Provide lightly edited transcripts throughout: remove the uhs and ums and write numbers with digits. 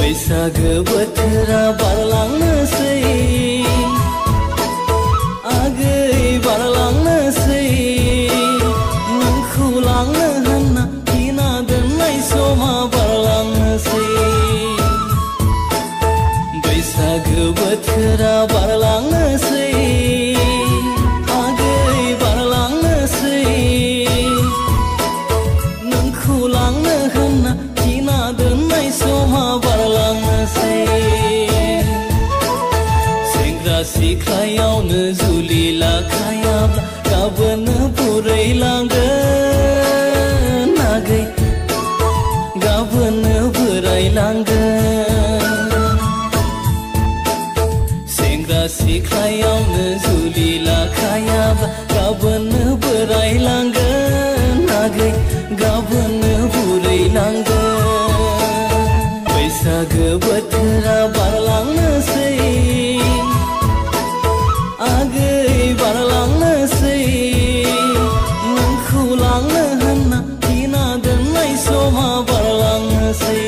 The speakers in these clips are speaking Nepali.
बैसागो बोथोरा बारलांनोसै आगै बारलांनोसै नोंखौ लांनो होनना गिना दोननाय समा बारलांनोसै बैसागो बोथोरा बारलांनोसै आगै बारलांनोसै नोंखौ लांनो होनना गिना दोननाय समा बारलांनोसै सेंग्रा सिख्लायावनो जुलि लाखायाब्ला गाबोननो बुरैलांगोन आगै गाबोननो बोरायलांगोन सेंग्रा सिख्लायावनो जुलि लाखायाब्ला गाबोननो बोरायलांगोन आगै गाबोननो बुरैलांगोन बैसागो बोथोरा बारलांनोसै आगै बारलांनोसै नोंखौ लांनो होनना गिना दोननाय समा बारलांनोसै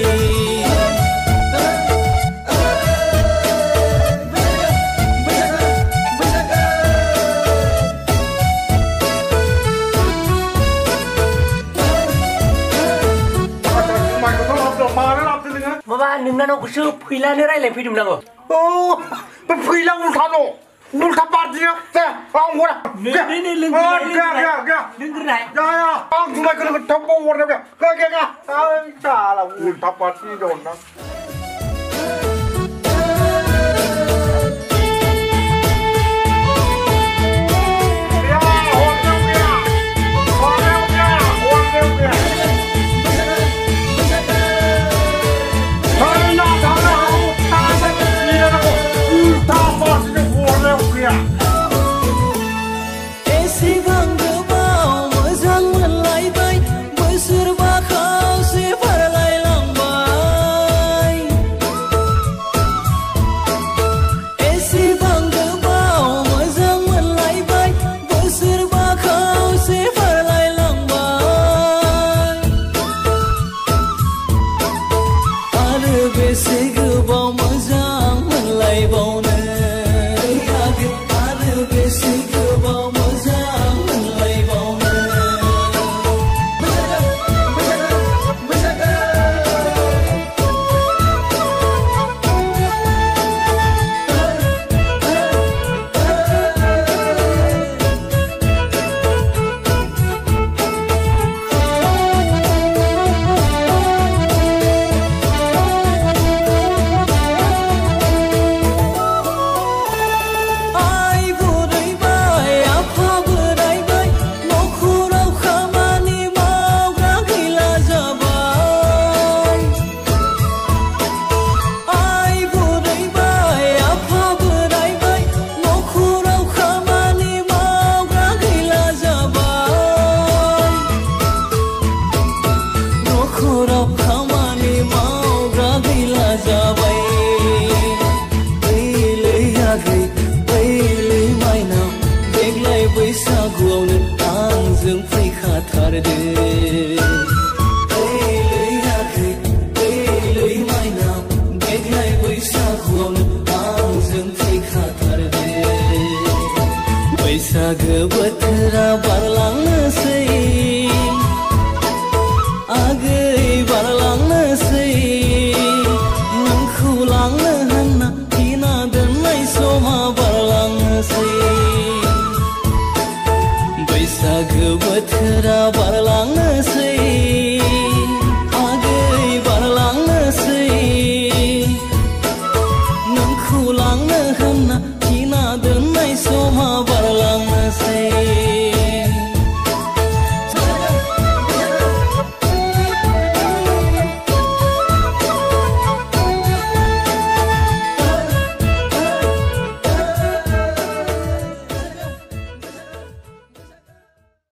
माबा नोंनावसो फैलानो रायलायफैदोंमोन आङो औ बे फैला उल्था दं उल्था पार्टिया दे आं हरा नै लोंग्रोनाय आं जुमायखौ गोथाव बावहरनाय गैया साला उल्था पार्टि दं ना बैसागो बोथोरा बार